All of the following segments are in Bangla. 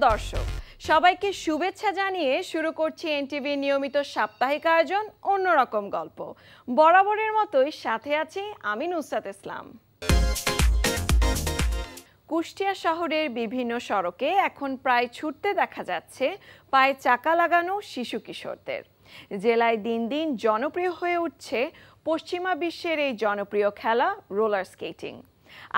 দর্শক, সবাইকে শুভেচ্ছা জানিয়ে শুরু করছি এনটিভি নিয়মিত সাপ্তাহিক আয়োজন অন্যরকম গল্প। বরাবরের মতোই সাথে আছি আমি নুসরাত ইসলাম। কুষ্টিয়া শহরের বিভিন্ন সড়কে এখন প্রায় ছুটতে দেখা যাচ্ছে পায়ে চাকা লাগানো শিশু কিশোরদের। জেলায় দিন দিন জনপ্রিয় হয়ে উঠছে পশ্চিমা বিশ্বের এই জনপ্রিয় খেলা রোলার স্কেটিং।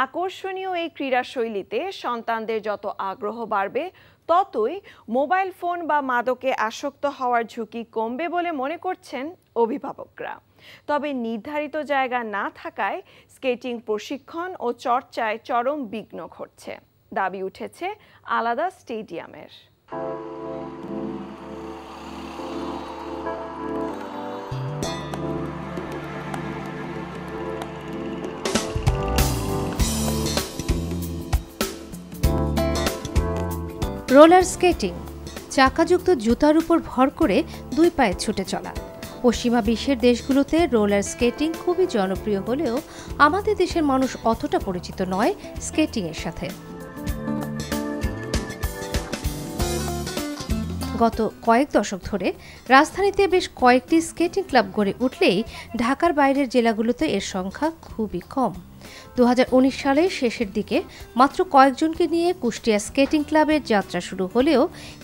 আকর্ষণীয় এই ক্রীড়াশৈলীতে সন্তানদের যত আগ্রহ বাড়বে ততই মোবাইল ফোন বা মাদকে আসক্ত হওয়ার ঝুঁকি কমবে বলে মনে করছেন অভিভাবকরা। তবে নির্ধারিত জায়গা না থাকায় স্কেটিং প্রশিক্ষণ ও চর্চায় চরম বিঘ্ন ঘটছে। দাবি উঠেছে আলাদা স্টেডিয়ামের। রোলার স্কেটিং চাকাযুক্ত জুতার উপর ভর করে দুই পায়ে ছুটে চলা। পশ্চিমা বিশ্বের দেশগুলোতে রোলার স্কেটিং খুবই জনপ্রিয় হলেও আমাদের দেশের মানুষ অতটা পরিচিত নয় স্কেটিংয়ের সাথে। গত কয়েক দশক ধরে রাজধানীতে বেশ কয়েকটি স্কেটিং ক্লাব গড়ে উঠলেই ঢাকার বাইরের জেলাগুলোতে এর সংখ্যা খুবই কম। 2019 সালের শেষের দিকে মাত্র কয়েকজনকে নিয়ে কুষ্টিয়া স্কেটিং ক্লাবের যাত্রা শুরু হলেও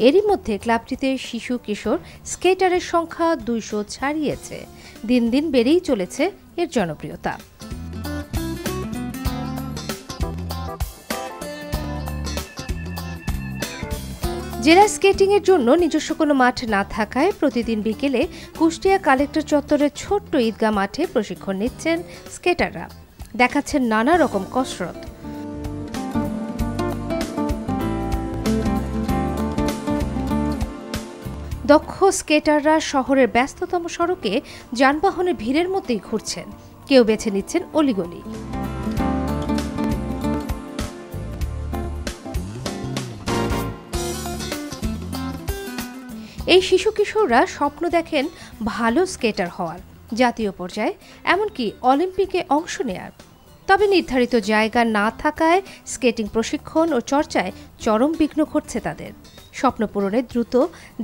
এরই মধ্যে ক্লাবটিতে শিশু কিশোর স্কেটারের সংখ্যা 200 ছাড়িয়েছে। দিন দিন বেড়েই চলেছে এর জনপ্রিয়তা। জেলা স্কেটিংয়ের জন্য নিজস্ব কোনো মাঠ না থাকায় প্রতিদিন বিকেলে কুষ্টিয়া কালেক্টর চত্বরের ছোট্ট ঈদগাহ মাঠে প্রশিক্ষণ নিচ্ছেন স্কেটাররা। দেখাচ্ছেন নানা রকম কসরত। দক্ষ স্কেটাররা শহরের ব্যস্ততম সড়কে যানবাহনের ভিড়ের মধ্যেই ঘুরছেন, কেউ বেছে নিচ্ছেন অলিগলি। এই শিশু কিশোররা স্বপ্ন দেখেন ভালো স্কেটার হওয়ার, জাতীয় পর্যায়ে এমনকি অলিম্পিকে অংশ নেয়ার। তবে নির্ধারিত জায়গা না থাকায় স্কেটিং প্রশিক্ষণ ও চর্চায় চরম বিঘ্ন ঘটছে তাদের। স্বপ্ন পূরণে দ্রুত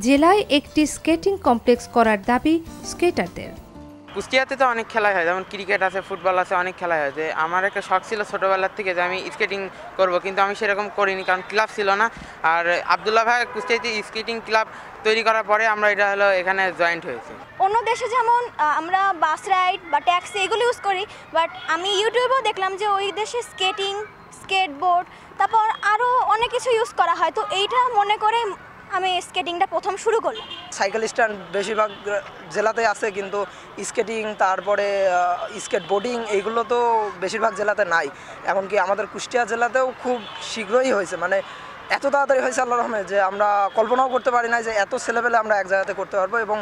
জেলায় একটি স্কেটিং কমপ্লেক্স করার দাবি স্কেটারদের। কুষ্টিয়াতে তো অনেক খেলা হয়, যেমন ক্রিকেট আছে, ফুটবল আছে, অনেক খেলা হয়। যে আমার একটা শখ ছিল ছোটোবেলার থেকে যে আমি স্কেটিং করব, কিন্তু আমি সেরকম করিনি কারণ ক্লাব ছিল না। আর আবদুল্লাহ ভাই কুষ্টিয়াতে স্কেটিং ক্লাব তৈরি করার পরে আমরা এখানে জয়েন্ট হয়েছি। অন্য দেশে যেমন আমরা বাস রাইড বা ট্যাক্সি এগুলো ইউজ করি, বাট আমি ইউটিউবেও দেখলাম যে ওই দেশে স্কেটিং, স্কেটবোর্ড, তারপর আরও অনেক কিছু ইউজ করা হয়। তো এইটা মনে করে আমি স্কেটিংটা প্রথম শুরু করলাম। সাইকেল স্ট্যান্ড বেশিরভাগ জেলাতে আছে, কিন্তু স্কেটিং তারপরে স্কেটবোর্ডিং এইগুলো তো বেশিরভাগ জেলাতে নাই। এমনকি আমাদের কুষ্টিয়া জেলাতেও খুব শীঘ্রই হয়েছে, মানে এত তাড়াতাড়ি হয়েছে আল্লাহর রহমতে যে আমরা কল্পনাও করতে পারি না যে এত ছেলেপেলে আমরা এক জায়গাতে করতে পারবো এবং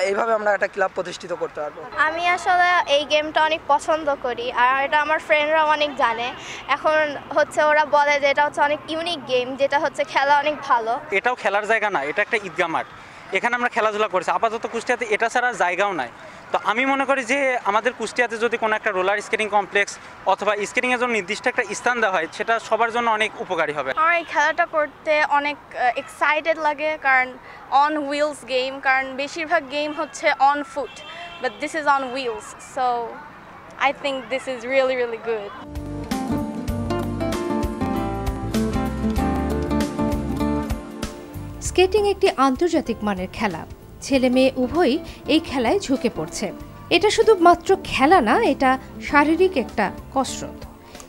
এইভাবে আমরা একটা ক্লাব প্রতিষ্ঠিত করতে পারবো। আমি আসলে এই গেমটা অনেক পছন্দ করি আর এটা আমার ফ্রেন্ডরা অনেক জানে। এখন হচ্ছে ওরা বলে যে এটা হচ্ছে অনেক ইউনিক গেম, যেটা হচ্ছে খেলা অনেক ভালো। এটাও খেলার জায়গা না, এটা একটা ঈদগাহ মাঠ, এখানে আমরা খেলাধুলা করছি। আপাতত কুষ্টিয়াতে এটা ছাড়া জায়গাও নাই। তো আমি মনে করি যে আমাদের কুষ্টিয়াতে যদি কোনো একটা রোলার স্কেটিং কমপ্লেক্স অথবা স্কেটিংয়ের জন্য নির্দিষ্ট একটা স্থান দেওয়া হয়, সেটা সবার জন্য অনেক উপকারী হবে। আমার এই খেলাটা করতে অনেক এক্সাইটেড লাগে, কারণ অন হুইলস গেম, কারণ বেশিরভাগ গেম হচ্ছে on foot, but this is on wheels, so I think this is really really good. Skating একটি আন্তর্জাতিক মানের খেলা। ছেলে মেয়ে উভয়ই এই খেলায় ঝুঁকে পড়ছে। এটা শুধু মাত্র খেলা না, এটা শারীরিক একটা কসরত।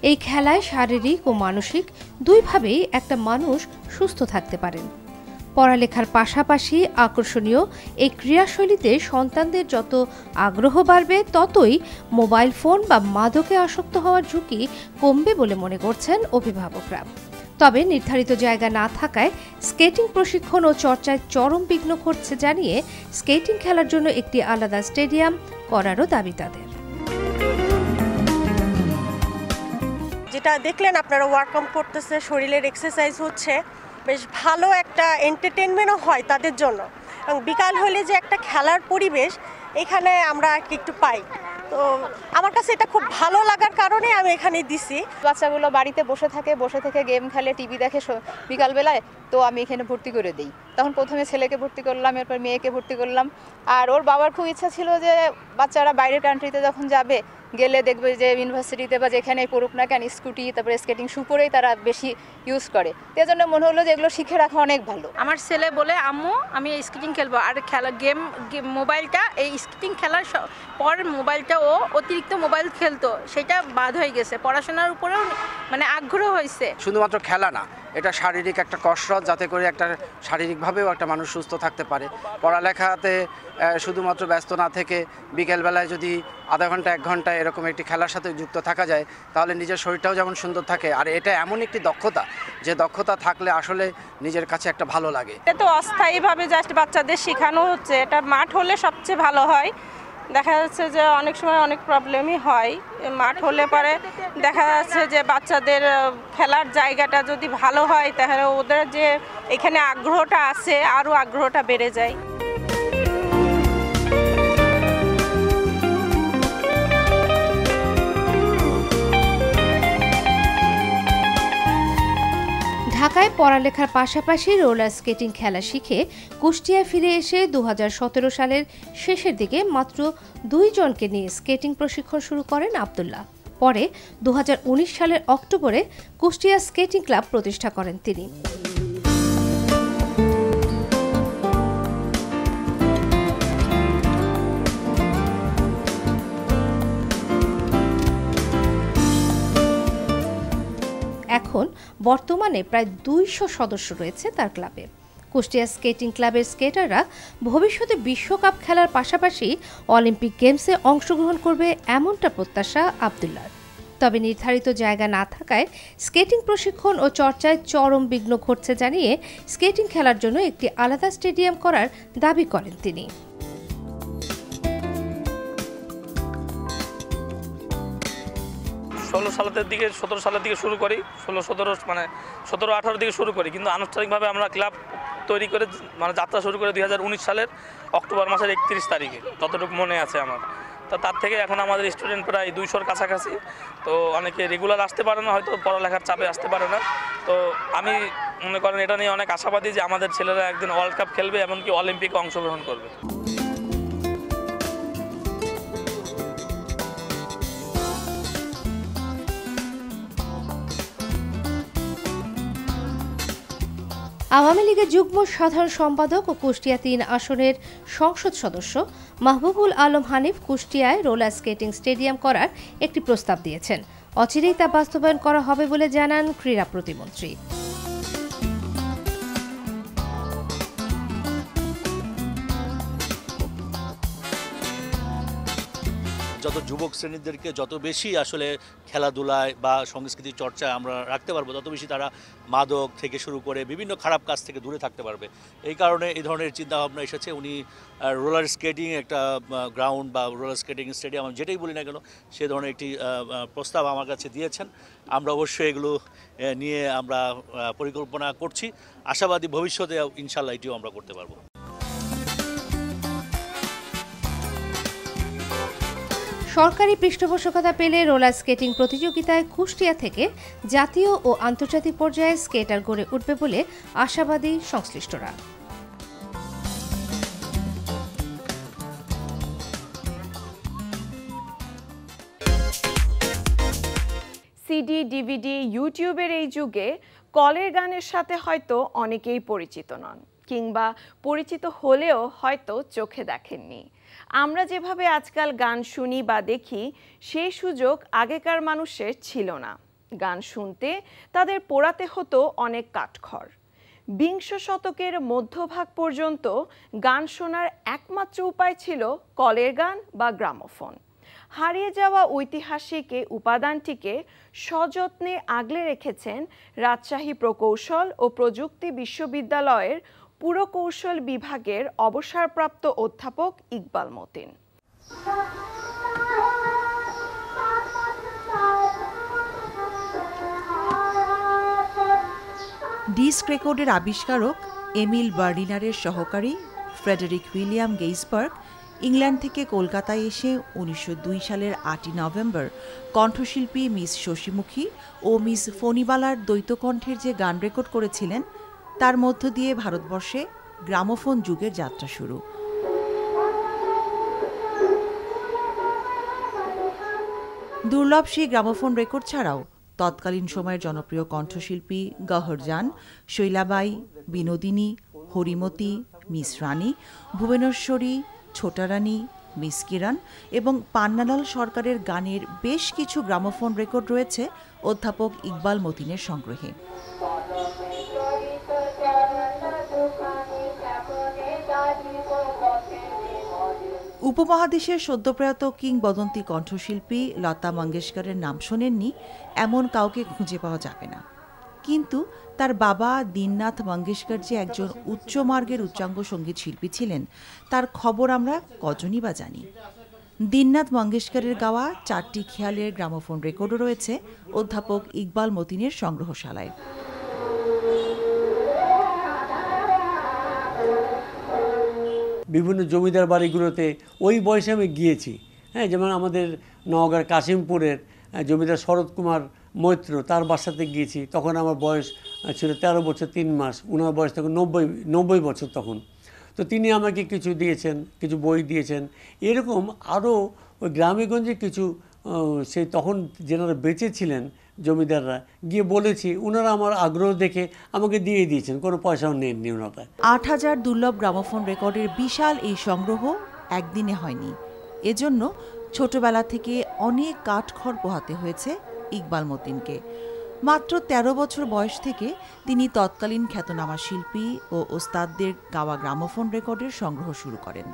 এই খেলায় শারীরিক ও মানসিক দুইভাবেই একটা মানুষ সুস্থ থাকতে পারেন। পড়ালেখার পাশাপাশি আকর্ষণীয় এই ক্রীড়াশৈলীতে সন্তানদের যত আগ্রহ বাড়বে ততই মোবাইল ফোন বা মাদকে আসক্ত হওয়ার ঝুঁকি কমবে বলে মনে করছেন অভিভাবকরা। তবে নির্ধারিত জায়গা না থাকায় স্কেটিং প্রশিক্ষণ ও চর্চায় চরম বিঘ্ন ঘটছে জানিয়ে স্কেটিং খেলার জন্য একটি আলাদা স্টেডিয়াম করারও দাবি তাদের। যেটা দেখলেন আপনারা, ওয়ার্কআউট করতেছে, শরীরের এক্সারসাইজ হচ্ছে, বেশ ভালো একটা এন্টারটেনমেন্টও হয় তাদের জন্য। এবং বিকাল হলে যে একটা খেলার পরিবেশ এখানে আমরা একটু পাই। তো তো আমার কাছে এটা খুব ভালো লাগার কারণে আমি এখানে দিছি। বাচ্চাগুলো বাড়িতে বসে থেকে গেম খেলে, টিভি দেখে বিকালবেলায়, তো আমি এখানে ভর্তি করে দিই। তখন প্রথমে ছেলেকে ভর্তি করলাম, এরপর মেয়েকে ভর্তি করলাম। আর ওর বাবার খুব ইচ্ছা ছিল যে বাচ্চারা বাইরের কান্ট্রিতে যখন যাবে, গেলে দেখবে যে ইউনিভার্সিটিতে বা যেখানে পড়ুক না কেন স্কুটি তারপরে স্কেটিং শু পরেই তারা বেশি ইউজ করে। এই জন্য মনে হলো যে এগুলো শিখে রাখা অনেক ভালো। আমার ছেলে বলে আম্মু আমি স্কেটিং খেলবো, আর গেম মোবাইলটা এই স্কেটিং খেলার পর মোবাইলটা ও অতিরিক্ত মোবাইল খেলতো, সেটা বাদ হয়ে গেছে। পড়াশোনার উপরেও মানে আগ্রহ হয়েছে। শুধুমাত্র খেলা না, এটা শারীরিক একটা কসরত, যাতে করে একটা শারীরিকভাবেও একটা মানুষ সুস্থ থাকতে পারে। পড়ালেখাতে শুধুমাত্র ব্যস্ত না থেকে বিকেলবেলায় যদি আধা ঘন্টা 1 ঘন্টা এরকম একটি খেলার সাথে যুক্ত থাকা যায়, তাহলে নিজের শরীরটাও যেমন সুন্দর থাকে, আর এটা এমন একটি দক্ষতা যে দক্ষতা থাকলে আসলে নিজের কাছে একটা ভালো লাগে। এটা তো অস্থায়ীভাবে জাস্ট বাচ্চাদের শেখানো হচ্ছে, এটা মাঠ হলে সবচেয়ে ভালো হয়। দেখা যাচ্ছে যে অনেক সময় অনেক প্রবলেমই হয়, মাঠ হলে পরে দেখা যাচ্ছে যে বাচ্চাদের খেলার জায়গাটা যদি ভালো হয়, তাহলে ওদের যে এখানে আগ্রহটা আছে আরও আগ্রহটা বেড়ে যায়। ঢাকায় পড়ালেখার পাশাপাশি রোলার স্কেটিং খেলা শিখে কুষ্টিয়ায় ফিরে এসে 2017 সালের শেষের দিকে মাত্র 2 জনকে নিয়ে স্কেটিং প্রশিক্ষণ শুরু করেন আব্দুল্লাহ। পরে 2019 সালের অক্টোবরে কুষ্টিয়া স্কেটিং ক্লাব প্রতিষ্ঠা করেন তিনি। এখন বর্তমানে প্রায় 200 সদস্য রয়েছে তার ক্লাবে। কুষ্টিয়া স্কেটিং ক্লাবের স্কেটাররা ভবিষ্যতে বিশ্বকাপ খেলার পাশাপাশি অলিম্পিক গেমসে অংশগ্রহণ করবে এমনটা প্রত্যাশা আব্দুল্লাহর। তবে নির্ধারিত জায়গা না থাকায় স্কেটিং প্রশিক্ষণ ও চর্চায় চরম বিঘ্ন ঘটছে জানিয়ে স্কেটিং খেলার জন্য একটি আলাদা স্টেডিয়াম করার দাবি করেন তিনি। 17 সালের দিকে শুরু করি, 17-18 দিকে শুরু করি, কিন্তু আনুষ্ঠানিকভাবে আমরা ক্লাব তৈরি করে মানে যাত্রা শুরু করে 2019 সালের অক্টোবর মাসের 31 তারিখে, যতটুকু মনে আছে আমার। তো তার থেকে এখন আমাদের স্টুডেন্ট প্রায় 200-র কাছাকাছি। তো অনেকে রেগুলার আসতে পারে না, হয়তো পড়ালেখার চাপে আসতে পারে না। তো আমি মনে করেন এটা নিয়ে অনেক আশাবাদী যে আমাদের ছেলেরা একদিন ওয়ার্ল্ড কাপ খেলবে, এমনকি অলিম্পিকে অংশগ্রহণ করবে। আওয়ামী লীগের যুগ্ম সাধারণ সম্পাদক ও কুষ্টিয়া 3 আসনের সংসদ সদস্য মাহবুবুল আলম হানিফ কুষ্টিয়ায় রোলার স্কেটিং স্টেডিয়াম করার একটি প্রস্তাব দিয়েছেন। অচিরেই তা বাস্তবায়ন করা হবে বলে জানান ক্রীড়া প্রতিমন্ত্রী। যত যুবক শ্রেণীদেরকে যত বেশি আসলে খেলাধুলায় বা সংস্কৃতির চর্চায় আমরা রাখতে পারবো, তত বেশি তারা মাদক থেকে শুরু করে বিভিন্ন খারাপ কাজ থেকে দূরে থাকতে পারবে। এই কারণে এই ধরনের চিন্তাভাবনা এসেছে। উনি রোলার স্কেটিং একটা গ্রাউন্ড বা রোলার স্কেটিং স্টেডিয়াম যেটাই বলি না কেন, সে ধরনের একটি প্রস্তাব আমার কাছে দিয়েছেন। আমরা অবশ্যই এগুলো নিয়ে আমরা পরিকল্পনা করছি। আশাবাদী ভবিষ্যতে ইনশাল্লাহ এটিও আমরা করতে পারবো। সরকারি পৃষ্ঠপোষকতা পেলে রোলার স্কেটিং প্রতিযোগিতায় কুষ্টিয়া থেকে জাতীয় ও আন্তর্জাতিক পর্যায়ে স্কেটার গড়ে উঠবে বলে আশাবাদী সংশ্লিষ্টরা। সিডি, ডিভিডি, ইউটিউবের এই যুগে কলের গানের সাথে হয়তো অনেকেই পরিচিত নন, কিংবা পরিচিত হলেও হয়তো চোখে দেখেননি। আমরা যেভাবে আজকাল গান শুনি বা দেখি, সেই সুযোগ আগেকার মানুষের ছিল না। গান শুনতে তাদের পোড়াতে হতো অনেক কাঠখড়। বিংশ শতকের মধ্যভাগ পর্যন্ত গান শোনার একমাত্র উপায় ছিল কলের গান বা গ্রামোফোন। হারিয়ে যাওয়া ঐতিহাসিক এই উপাদানটিকে সযত্নে আগলে রেখেছেন রাজশাহী প্রকৌশল ও প্রযুক্তি বিশ্ববিদ্যালয়ের পুরকৌশল বিভাগের অবসরপ্রাপ্ত অধ্যাপক ইকবাল মতিন। ডিস্ক রেকর্ডের আবিষ্কারক এমিল বার্লিনারের সহকারী ফ্রেডেরিক উইলিয়াম গেইসবার্গ ইংল্যান্ড থেকে কলকাতায় এসে 1902 সালের 8ই নভেম্বর কণ্ঠশিল্পী মিস শশীমুখী ও মিস ফণিবালার দ্বৈতকণ্ঠের যে গান রেকর্ড করেছিলেন তার মধ্য দিয়ে ভারতবর্ষে গ্রামোফোন যুগের যাত্রা শুরু। দুর্লভ সেই গ্রামোফোন রেকর্ড ছাড়াও তৎকালীন সময়ের জনপ্রিয় কণ্ঠশিল্পী গহরজান, শৈলাবাই, বিনোদিনী, হরিমতি, মিস রানী, ভুবনেশ্বরী, ছোটারানী, মিস কিরণ এবং পান্নালাল সরকারের গানের বেশ কিছু গ্রামোফোন রেকর্ড রয়েছে অধ্যাপক ইকবাল মতিনের সংগ্রহে। উপমহাদেশের সদ্যপ্রয়াত কিংবদন্তি কণ্ঠশিল্পী লতা মঙ্গেশকরের নাম শোনেননি এমন কাউকে খুঁজে পাওয়া যাবে না, কিন্তু তার বাবা দীননাথ মঙ্গেশকর যে একজন উচ্চমার্গের উচ্চাঙ্গ সঙ্গীত শিল্পী ছিলেন তার খবর আমরা কজনই বা জানি। দীননাথ মঙ্গেশকরের গাওয়া 4টি খেয়ালের গ্রামোফোন রেকর্ডও রয়েছে অধ্যাপক ইকবাল মতিনের সংগ্রহশালায়। বিভিন্ন জমিদার বাড়িগুলোতে ওই বয়সে আমি গিয়েছি। হ্যাঁ, যেমন আমাদের নওগাঁর কাশিমপুরের জমিদার শরৎ কুমার মৈত্র, তার বাসাতে গিয়েছি। তখন আমার বয়স ছিল 13 বছর 3 মাস, ওনার বয়স তখন 90 বছর তখন। তো তিনি আমাকে কিছু দিয়েছেন, কিছু বই দিয়েছেন। এরকম আরও ওই গ্রামেগঞ্জে কিছু সেই তখন যেনারা বেঁচে ছিলেন জমিদাররা, গিয়ে বলেছি, ওনারা আমার আগ্রহ দেখে আমাকে দিয়ে দিয়েছেন, কোনো পয়সাও নেননি ওনারা। 8000 দুর্লভ গ্রামোফোন রেকর্ডের বিশাল এই সংগ্রহ একদিনে হয়নি। এজন্য ছোটবেলা থেকে অনেক কাঠখড় পোহাতে হয়েছে ইকবাল মতিনকে। মাত্র 13 বছর বয়স থেকে তিনি তৎকালীন খ্যাতনামা শিল্পী ও ওস্তাদদের গাওয়া গ্রামোফোন রেকর্ডের সংগ্রহ শুরু করেন।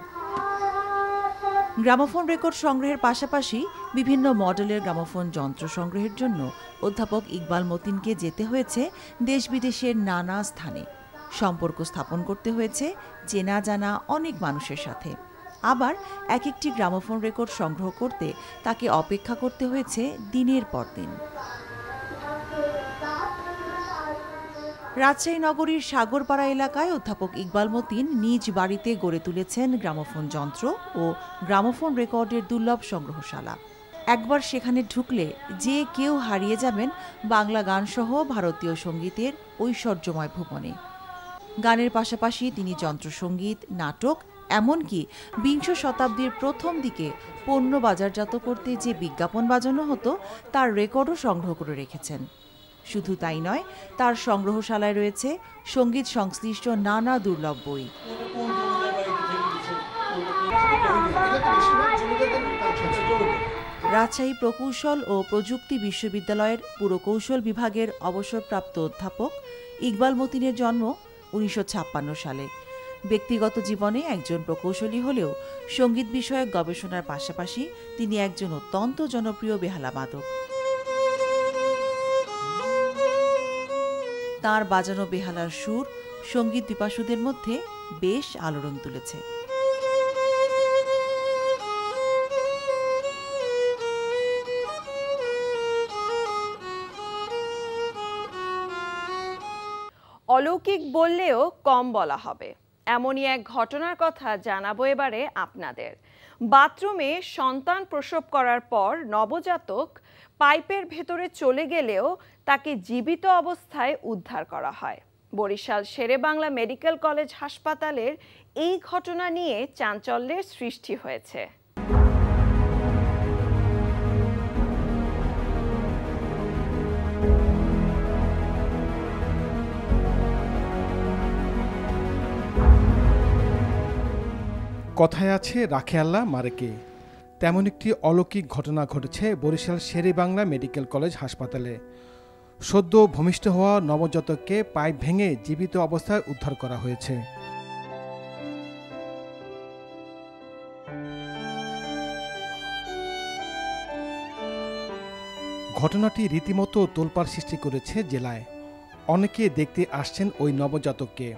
গ্রামোফোন রেকর্ড সংগ্রহের পাশাপাশি বিভিন্ন মডেলের গ্রামোফোন যন্ত্র সংগ্রহের জন্য অধ্যাপক ইকবাল মতিনকে যেতে হয়েছে দেশ বিদেশের নানা স্থানে। সম্পর্ক স্থাপন করতে হয়েছে চেনা জানা অনেক মানুষের সাথে। আবার এক একটি গ্রামোফোন রেকর্ড সংগ্রহ করতে তাকে অপেক্ষা করতে হয়েছে দিনের পর দিন। রাজশাহী নগরীর সাগরপাড়া এলাকায় অধ্যাপক ইকবাল মতিন নিজ বাড়িতে গড়ে তুলেছেন গ্রামোফোন যন্ত্র ও গ্রামোফোন রেকর্ডের দুর্লভ সংগ্রহশালা। একবার সেখানে ঢুকলে যে কেউ হারিয়ে যাবেন বাংলা গানসহ ভারতীয় সঙ্গীতের ঐশ্বর্যময় ভুবনে। গানের পাশাপাশি তিনি যন্ত্রসঙ্গীত, নাটক, এমনকি 20 শতাব্দীর প্রথম দিকে পণ্য বাজারজাত করতে যে বিজ্ঞাপন বাজানো হতো তার রেকর্ডও সংগ্রহ করে রেখেছেন। শুধু তাই নয়, তার সংগ্রহশালায় রয়েছে সঙ্গীত সংশ্লিষ্ট নানা দুর্লভ বই। রাজশাহী প্রকৌশল ও প্রযুক্তি বিশ্ববিদ্যালয়ের পুরকৌশল বিভাগের অবসরপ্রাপ্ত অধ্যাপক ইকবাল মতিনের জন্ম 1956 সালে। ব্যক্তিগত জীবনে একজন প্রকৌশলী হলেও সঙ্গীত বিষয়ক গবেষণার পাশাপাশি তিনি একজন অত্যন্ত জনপ্রিয় বেহালা বাদক। তাঁর বাজানো বেহালার সুর সঙ্গীত পিপাসুদের মধ্যে বেশ আলোড়ন তুলেছে। অলৌকিক বললেও কম বলা হবে, এমনই এক ঘটনার কথা জানাবো এবারে আপনাদের। বাথরুমে সন্তান প্রসব করার পর নবজাতক পাইপের ভেতরে চলে গেলেও তাকে জীবিত অবস্থায় উদ্ধার করা হয়। বরিশাল শেরেবাংলা মেডিকেল কলেজ হাসপাতালের এই ঘটনা নিয়ে চাঞ্চল্যের সৃষ্টি হয়েছে। কথায় আছে রাখে আল্লাহ মারেকে, তেমন একটি অলৌকিক ঘটনা ঘটেছে বরিশাল শেরেবাংলা মেডিকেল কলেজ হাসপাতালে। সদ্য ভূমিষ্ঠ হওয়া নবজাতককে পাইপ ভেঙে জীবিত অবস্থায় উদ্ধার করা হয়েছে। ঘটনাটি রীতিমতো তোলপাড় সৃষ্টি করেছে জেলায়। অনেকে দেখতে আসছেন ওই নবজাতককে।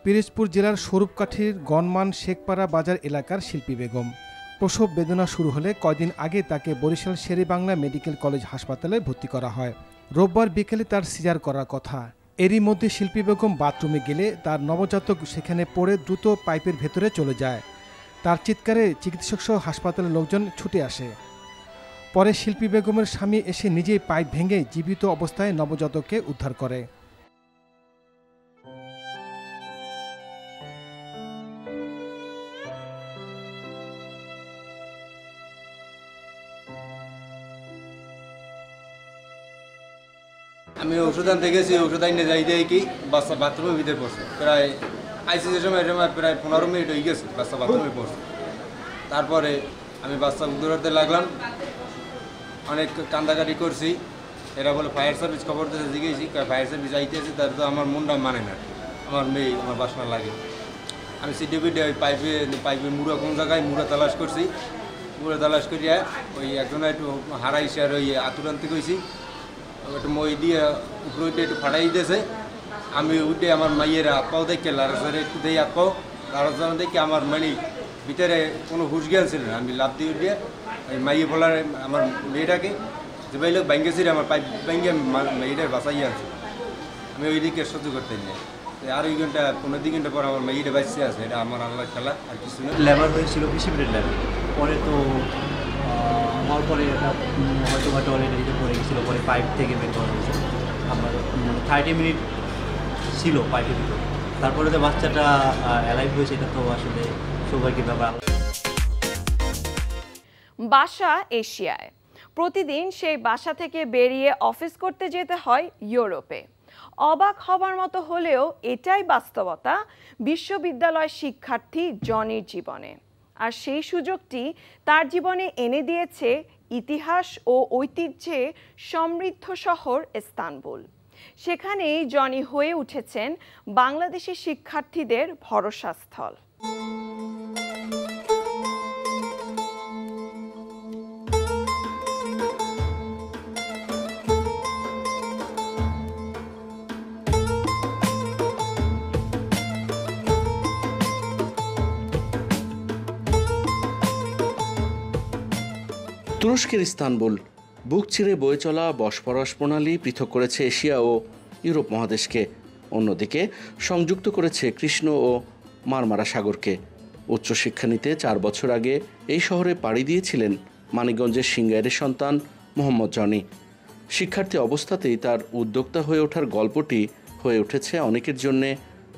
পিরোজপুর জেলার স্বরূপকাঠির গনমান শেখপাড়া বাজার এলাকার শিল্পী বেগম প্রসব বেদনা শুরু হলে কয়দিন আগে তাকে বরিশাল শেরেবাংলা মেডিকেল কলেজ হাসপাতালে ভর্তি করা হয়। রোববার বিকেলে তার সিজার করার কথা। এরই মধ্যে শিল্পী বেগম বাথরুমে গেলে তার নবজাতক সেখানে পড়ে দ্রুত পাইপের ভেতরে চলে যায়। তার চিৎকারে চিকিৎসকসহ হাসপাতালের লোকজন ছুটে আসে। পরে শিল্পী বেগমের স্বামী এসে নিজেই পাইপ ভেঙে জীবিত অবস্থায় নবজাতককে উদ্ধার করে। আমি ওষুধ আনতে গেছি, ওষুধ আনতে যাই দেয় কি বাচ্চা বাথরুমের ভিতরে পড়ছে। প্রায় আইসিসির সময় প্রায় 15 মিনিট হয়ে গেছে বাচ্চা বাথরুমে পড়ছে। তারপরে আমি বাচ্চা দৌড়াতে লাগলাম, অনেক কান্দাকাটি করছি। এরা বলে ফায়ার সার্ভিস খবর দিতে জিগেছি, ফায়ার সার্ভিস আইতেছে। তার তো আমার মনটা মানে না, আমার মেয়ে আমার বাসনা লাগে। আমি সিডিপিডি ওই পাইপের মুড়া কোন জায়গায় মুড়া তালাশ করছি। মুড়া তালাশ করিয়া ওই একজনে একটু হারাইছে আর ওই আতুর আনতে কইছি, একটু মই দিয়ে উপরে একটু ফাটাই দিয়েছে। আমি উঠে আমার মাইয়ের হাত পাও দেখে লাড়াচাড়ে একটু দিয়ে হাত পাও লাড়াচাড়া দেখে আমার মানে ভিতরে কোনো হুশ জ্ঞান ছিল না। আমি লাভ দিয়ে উঠে ওই মাইয়ে বলার আমার মেয়েটাকে যে ভাই লোক ব্যাঙ্গেছিল, আমার পাইপ ব্যাঙ্গে মেয়েটার বাঁচাই আছে। আমি ওই দিকে সহ্য করতে নিয়ে আর ওই ঘন্টা 15 ঘন্টা পর আমার মেয়েটা বাঁচতে আছে। এটা আমার আল্লাহ খেলা, আর কিছু না। লেবার হয়েছিল পিসিবিটের লেবার, পরে তো আমার পরে হয়তো বা টয়লেটে পড়ে গেছিলো, পরে পাইপ থেকে বের করা হয়েছে। আমার 30 মিনিট ছিল পাইপের ভিতরে। তারপরে যে বাচ্চাটা অ্যালাইভ হয়েছে, এটা তো আসলে সৌভাগ্যের ব্যাপার। বাসা এশিয়ায়। প্রতিদিন সেই বাসা থেকে বেরিয়ে অফিস করতে যেতে হয় ইউরোপে। অবাক হবার মতো হলেও এটাই বাস্তবতা বিশ্ববিদ্যালয় শিক্ষার্থী জনির জীবনে। আর সেই সুযোগটি তার জীবনে এনে দিয়েছে ইতিহাস ও ঐতিহ্যে সমৃদ্ধ শহর ইস্তানবুল। সেখানেই জনি হয়ে উঠেছেন বাংলাদেশি শিক্ষার্থীদের ভরসাস্থল। তুরস্কের ইস্তানবুল বুক চিরে বয়ে চলা বসফরাস প্রণালী পৃথক করেছে এশিয়া ও ইউরোপ মহাদেশকে, অন্যদিকে সংযুক্ত করেছে কৃষ্ণ ও মারমারা সাগরকে। উচ্চশিক্ষা নিতে 4 বছর আগে এই শহরে পাড়ি দিয়েছিলেন মানিকগঞ্জের সিঙ্গাইরের সন্তান মোহাম্মদ জনি। শিক্ষার্থী অবস্থাতেই তার উদ্যোক্তা হয়ে ওঠার গল্পটি হয়ে উঠেছে অনেকের জন্যে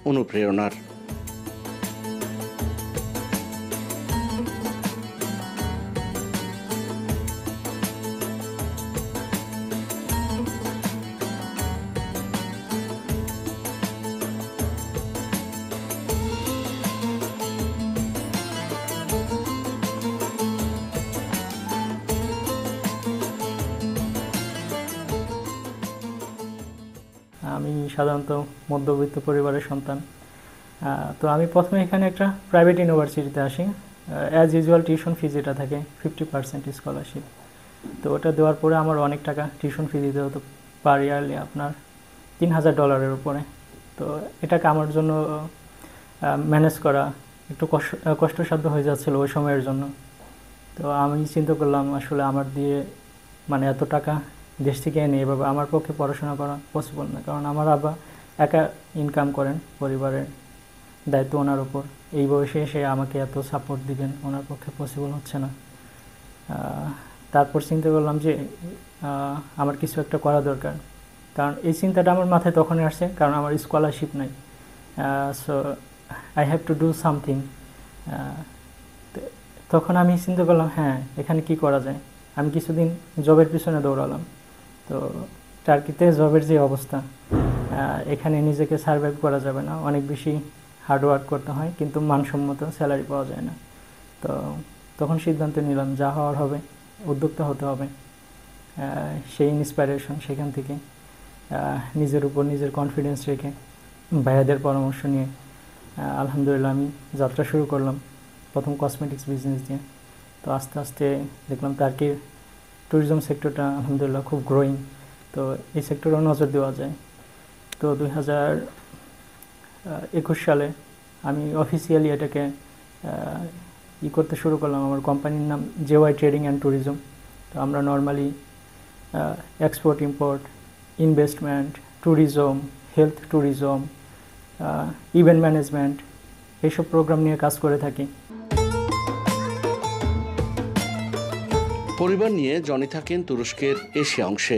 অনুপ্রেরণার। আমি সাধারণত মধ্যবিত্ত পরিবারের সন্তান। তো আমি প্রথমে এখানে একটা প্রাইভেট ইউনিভার্সিটিতে আসি। অ্যাজ ইউজুয়াল টিউশন ফি যেটা থাকে 50% স্কলারশিপ, তো ওটা দেওয়ার পরে আমার অনেক টাকা টিউশন ফি দিতে হতো, পার ইয়ারলি আপনার $3000 উপরে। তো এটাকে আমার জন্য ম্যানেজ করা একটু কষ্টসাধ্য হয়ে যাচ্ছিল ওই সময়ের জন্য। তো আমি চিন্তা করলাম আসলে আমার দিয়ে মানে এত টাকা দেশ থেকে এনে এভাবে আমার পক্ষে পড়াশোনা করা পসিবল না, কারণ আমার আব্বা একা ইনকাম করেন, পরিবারের দায়িত্ব ওনার উপর। এই বয়সে এসে আমাকে এত সাপোর্ট দিবেন ওনার পক্ষে পসিবল হচ্ছে না। তারপর চিন্তা করলাম যে আমার কিছু একটা করা দরকার, কারণ এই চিন্তাটা আমার মাথায় তখনই আসছে কারণ আমার স্কলারশিপ নাই। So I have to do something. তখন আমি চিন্তা করলাম হ্যাঁ এখানে কি করা যায়। আমি কিছুদিন জবের পিছনে দৌড়ালাম। তো টার্কিতে জবের যে অবস্থা, এখানে নিজেকে সার্ভাইভ করা যাবে না, অনেক বেশি হার্ডওয়ার্ক করতে হয়, কিন্তু মানসম্মত স্যালারি পাওয়া যায় না। তো তখন সিদ্ধান্ত নিলাম যা হওয়ার হবে, উদ্যোক্তা হতে হবে। সেই ইন্সপাইরেশন সেখান থেকে নিজের উপর নিজের কনফিডেন্স রেখে ভাইয়াদের পরামর্শ নিয়ে আলহামদুলিল্লাহ আমি যাত্রা শুরু করলাম প্রথম কসমেটিক্স বিজনেস দিয়ে। তো আস্তে আস্তে দেখলাম টার্কির ট্যুরিজম সেক্টরটা আলহামদুলিল্লাহ খুব গ্রোয়িং, তো এই সেক্টরেও নজর দেওয়া যায়। তো 2021 সালে আমি অফিসিয়ালি এটাকে করতে শুরু করলাম। আমার কোম্পানির নাম JY ট্রেডিং অ্যান্ড ট্যুরিজম। তো আমরা normally export import, investment, tourism, health tourism, event management এইসব প্রোগ্রাম নিয়ে কাজ করে থাকি। পরিবার নিয়ে জনি থাকেন তুরস্কের এশিয়া অংশে।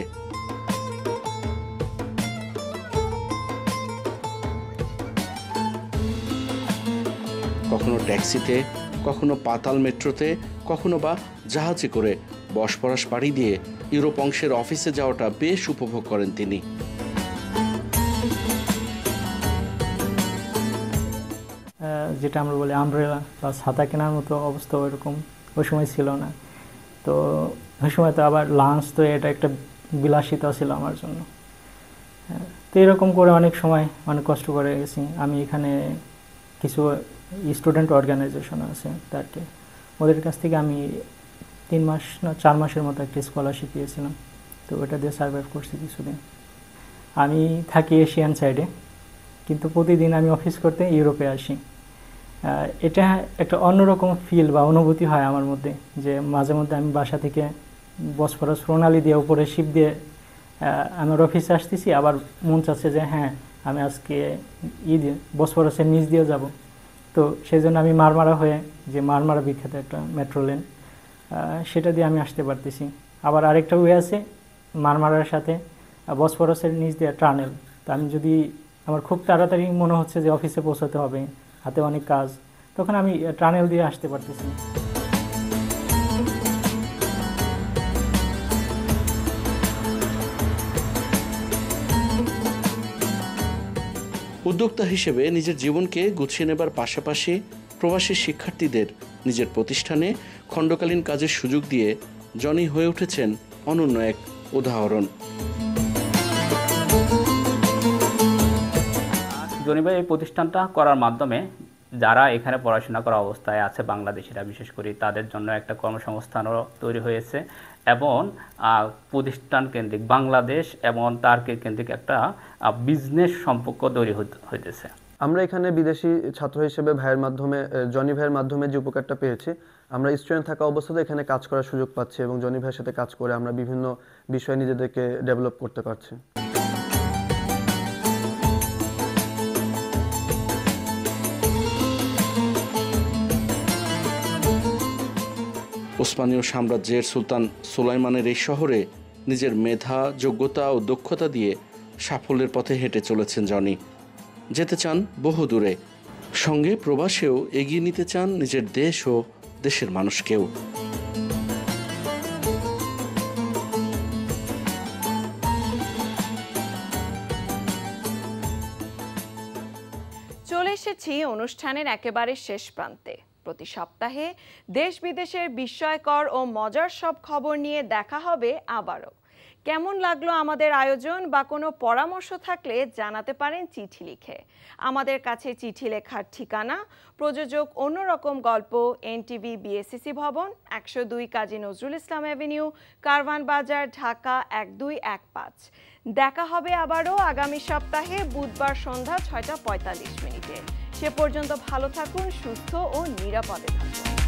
কখনো ট্যাক্সিতে, কখনো পাতাল মেট্রোতে, কখনো বা জাহাজে করে বসপরাস পাড়ি দিয়ে ইউরোপ অংশের অফিসে যাওয়াটা বেশ উপভোগ করেন তিনি। যেটা আমরা বলি আমব্রেলা বা ছাতা কেনার মতো অবস্থা ওইরকম ওই সময় ছিল না। তো ওই সময় তো আবার লাঞ্চ, তো এটা একটা বিলাসিতা ছিল আমার জন্য। তো এরকম করে অনেক সময় অনেক কষ্ট করে গেছি। আমি এখানে কিছু স্টুডেন্ট অর্গানাইজেশন আছে তারকে, ওদের কাছ থেকে আমি 3 মাস না 4 মাসের মতো একটা স্কলারশিপ পেয়েছিলাম। তো ওটা দিয়ে সার্ভাইভ করছি কিছুদিন। আমি থাকি এশিয়ান সাইডে, কিন্তু প্রতিদিন আমি অফিস করতে ইউরোপে আসি। এটা একটা অন্যরকম ফিল বা অনুভূতি হয় আমার মধ্যে, যে মাঝে মধ্যে আমি বাসা থেকে বসফরাস প্রণালী দিয়ে উপরে শিপ দিয়ে আমার অফিসে আসতেছি, আবার মন চাচ্ছে যে হ্যাঁ আমি আজকে বসফরাসের নিচ দিয়ে যাব। তো সেই জন্য আমি মারমারা হয়ে, যে মারমারা বিখ্যাত একটা মেট্রো লেন, সেটা দিয়ে আমি আসতে পারতেছি। আবার আরেকটা ওয়ে আছে মারমারার সাথে বসফরাসের নিচ দিয়ে টানেল। তো আমি যদি আমার খুব তাড়াতাড়ি মনে হচ্ছে যে অফিসে পৌঁছাতে হবে, হাতে অনেক কাজ, তখন আমি টানেল দিয়ে আসতে পারতেছি। উদ্যোক্তা হিসেবে নিজের জীবনকে গুছিয়ে নেবার পাশাপাশি প্রবাসী শিক্ষার্থীদের নিজের প্রতিষ্ঠানে খণ্ডকালীন কাজের সুযোগ দিয়ে জনি হয়ে উঠেছেন অনন্য এক উদাহরণ। জনি ভাই এই প্রতিষ্ঠানটা করার মাধ্যমে যারা এখানে পড়াশোনা করা অবস্থায় আছে বাংলাদেশিরা বিশেষ করে তাদের জন্য একটা কর্মসংস্থানও তৈরি হয়েছে, এবং প্রতিষ্ঠান কেন্দ্রিক বাংলাদেশ এবং তার কেন্দ্রিক একটা বিজনেস সম্পর্ক তৈরি হইতেছে। আমরা এখানে বিদেশি ছাত্র হিসেবে ভাইয়ের মাধ্যমে, জনি ভাইয়ের মাধ্যমে যে উপকারটা পেয়েছি, আমরা স্টুডেন্ট থাকা অবস্থাতে এখানে কাজ করার সুযোগ পাচ্ছি, এবং জনি ভাইয়ের সাথে কাজ করে আমরা বিভিন্ন বিষয়ে নিজেদেরকে ডেভেলপ করতে পারছি। ওসমানীয় সাম্রাজ্যের সুলতান সুলাইমানের এই শহরে নিজের মেধা, যোগ্যতা ও দক্ষতা দিয়ে সাফল্যের পথে হেঁটে চলেছেন জনি। যেতে চান বহু দূরে, সঙ্গে প্রবাসেও এগিয়ে নিতে চান নিজের দেশ ও দেশের মানুষকেও। চলে এসেছি অনুষ্ঠানের একেবারে শেষ প্রান্তে। প্রতি সপ্তাহে দেশ বিদেশের বিস্ময়কর ও মজার সব খবর নিয়ে দেখা হবে আবারও। কেমন লাগলো আমাদের আয়োজন বা কোনো পরামর্শ থাকলে জানাতে পারেন চিঠি লিখে। আমাদের কাছে চিঠি লেখার ঠিকানা প্রযোজক অন্যরকম গল্প, NTV BSCC ভবন, 102 কাজী নজরুল ইসলাম অ্যাভিনিউ, কারওয়ান বাজার, ঢাকা 1215। দেখা হবে আবারও আগামী সপ্তাহে বুধবার সন্ধ্যা 6টা 45 মিনিটে। সে পর্যন্ত ভালো থাকুন, সুস্থ ও নিরাপদে থাকুন।